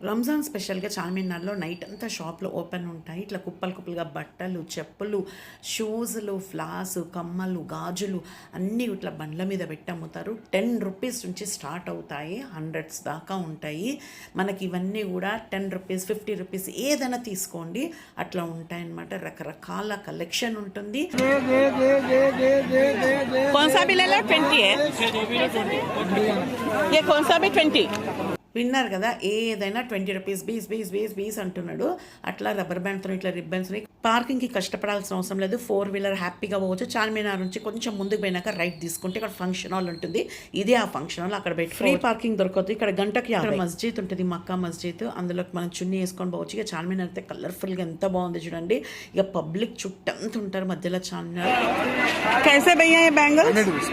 రంజాన్ స్పెషల్గా చార్మినార్లో నైట్ అంతా షాప్లో ఓపెన్ ఉంటాయి. ఇట్లా కుప్పలు కుప్పలుగా బట్టలు, చెప్పులు, షూజులు, ఫ్లాస్, కమ్మలు, గాజులు అన్నీ ఇట్లా బండ్ల మీద పెట్టి అమ్ముతారు. 10 రూపీస్ నుంచి స్టార్ట్ అవుతాయి, హండ్రెడ్స్ దాకా ఉంటాయి. మనకి ఇవన్నీ కూడా 10 రూపీస్, 50 రూపీస్ ఏదైనా తీసుకోండి అట్లా ఉంటాయన్నమాట. రకరకాల కలెక్షన్ ఉంటుంది. విన్నారు కదా, ఏదైనా 20 రూపీస్, బీస్ బీస్ బీస్ బీస్ అంటున్నాడు. అట్లా రబ్బర్ బ్యాండ్తో ఇట్లా రిబ్బన్స్. పార్కింగ్కి కష్టపడాల్సిన అవసరం లేదు, 4 వీలర్ హ్యాపీగా పోవచ్చు. చార్మినార్ నుంచి కొంచెం ముందుకు పోయినాక రైట్ తీసుకుంటే ఇక్కడ ఫంక్షన్ హాల్ ఉంటుంది. ఇదే ఆ ఫంక్షన్ హాల్. అక్కడ పెట్టి ఫ్రీ పార్కింగ్ దొరకదు. ఇక్కడ గంటకి మస్జిద్ ఉంటుంది, మక్కా మస్జిద్. అందులో మనం చున్నీ వేసుకొని పోవచ్చు. ఇక చార్మినార్ అయితే కలర్ఫుల్గా ఎంత బాగుంది చూడండి. ఇక పబ్లిక్ చుట్టంతా ఉంటారు మధ్యలో చార్మినార్. कैसे भैया ये बैंगल्स?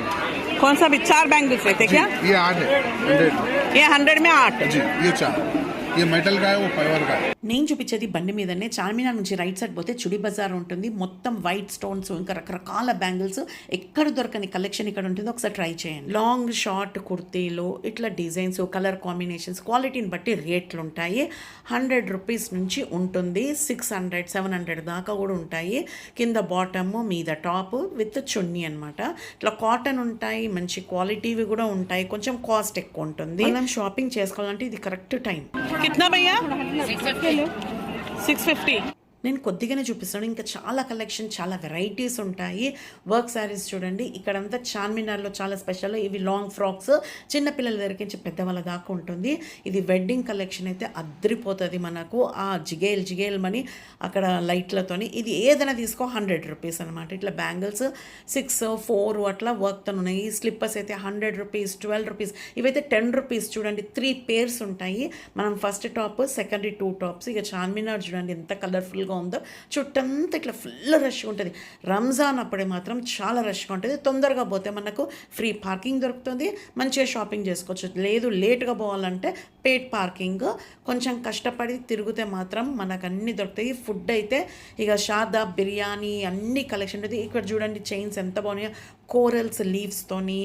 कौन सा भी 4 बैंगल्स रहते क्या? ये 8 है, 100 ये 100 में 8 जी। ये 4, ये मेटल का है, वो फाइबर का है. నేను చూపించేది బండి మీదనే. చార్మినార్ నుంచి రైట్ సైడ్ పోతే చుడి బజార్ ఉంటుంది. మొత్తం వైట్ స్టోన్స్, ఇంకా రకరకాల బ్యాంగిల్స్, ఎక్కడ దొరకని కలెక్షన్ ఇక్కడ ఉంటుంది. ఒకసారి ట్రై చేయండి. లాంగ్ షార్ట్ కుర్తీలు, ఇట్లా డిజైన్స్, కలర్ కాంబినేషన్స్, క్వాలిటీని బట్టి రేట్లు ఉంటాయి. 100 రూపీస్ నుంచి ఉంటుంది, 600, 700 దాకా కూడా ఉంటాయి. కింద బాటమ్, మీద టాప్ విత్ చున్నీ అనమాట. ఇట్లా కాటన్ ఉంటాయి, మంచి క్వాలిటీవి కూడా ఉంటాయి. కొంచెం కాస్ట్ ఎక్కువ ఉంటుంది. మనం షాపింగ్ చేసుకోవాలంటే ఇది కరెక్ట్ టైం. कितना भैया? 650. నేను కొద్దిగానే చూపిస్తాను. ఇంకా చాలా కలెక్షన్, చాలా వెరైటీస్ ఉంటాయి. వర్క్ శారీస్ చూడండి. ఇక్కడంతా చార్మినార్లో చాలా స్పెషల్. ఇవి లాంగ్ ఫ్రాక్స్, చిన్నపిల్లల దగ్గరికి నుంచి పెద్దవాళ్ళ దాకా ఉంటుంది. ఇది వెడ్డింగ్ కలెక్షన్ అయితే అద్దరిపోతుంది మనకు. ఆ జిగేల్ జిగేల్ మని అక్కడ లైట్లతోని. ఇది ఏదైనా తీసుకో 100 రూపీస్ అనమాట. ఇట్లా బ్యాంగిల్స్ 6, 4 అట్లా వర్క్తో ఉన్నాయి. స్లిప్పర్స్ అయితే 100 రూపీస్, 12 రూపీస్. ఇవైతే 10 రూపీస్. చూడండి, 3 పేర్స్ ఉంటాయి. మనం ఫస్ట్ టాప్, సెకండరీ 2 టాప్స్. ఇక చార్మినార్ చూడండి ఎంత కలర్ఫుల్ ఉందో. చుట్టంతా ఇట్లా ఫుల్ రష్గా ఉంటుంది. రంజాన్ అప్పుడే మాత్రం చాలా రష్గా ఉంటుంది. తొందరగా పోతే మనకు ఫ్రీ పార్కింగ్ దొరుకుతుంది, మంచిగా షాపింగ్ చేసుకోవచ్చు. లేదు లేట్గా పోవాలంటే పేడ్ పార్కింగ్. కొంచెం కష్టపడి తిరిగితే మాత్రం మనకు అన్నీ దొరుకుతాయి. ఫుడ్ అయితే ఇక షాదా, బిర్యానీ అన్ని కలెక్షన్ ఉంటుంది. ఇక్కడ చూడండి చైన్స్ ఎంత బాగున్నాయో, కోరల్స్ లీవ్స్తోని,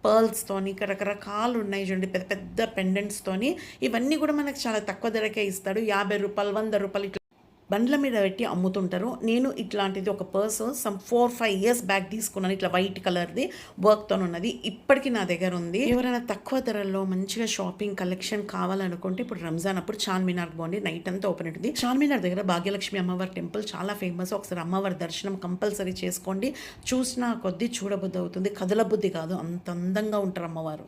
పర్ల్స్తోని, ఇక్కడ రకరకాలు ఉన్నాయి చూడండి, పెద్ద పెద్ద పెండెంట్స్తోని. ఇవన్నీ కూడా మనకు చాలా తక్కువ ధరకే ఇస్తాడు. 50 రూపాయలు, 100 రూపాయలు ఇట్లా బండ్ల మీద పెట్టి అమ్ముతుంటారు. నేను ఇట్లాంటిది ఒక పర్స్ 4-5 ఇయర్స్ బ్యాక్ తీసుకున్నాను. ఇట్లా వైట్ కలర్ది వర్క్తో ఉన్నది. ఇప్పటికీ నా దగ్గర ఉంది. ఎవరైనా తక్కువ ధరల్లో మంచిగా షాపింగ్ కలెక్షన్ కావాలనుకుంటే ఇప్పుడు రంజాన్ అప్పుడు చార్మినార్ పోండి. నైట్ అంతా ఓపెన్ ఉంటుంది. చార్మినార్ దగ్గర భాగ్యలక్ష్మి అమ్మవారి టెంపుల్ చాలా ఫేమస్. ఒకసారి అమ్మవారి దర్శనం కంపల్సరీ చేసుకోండి. చూసినా కొద్దీ చూడబుద్ధి అవుతుంది, కదలబుద్ధి కాదు. అంత అందంగా ఉంటారు అమ్మవారు.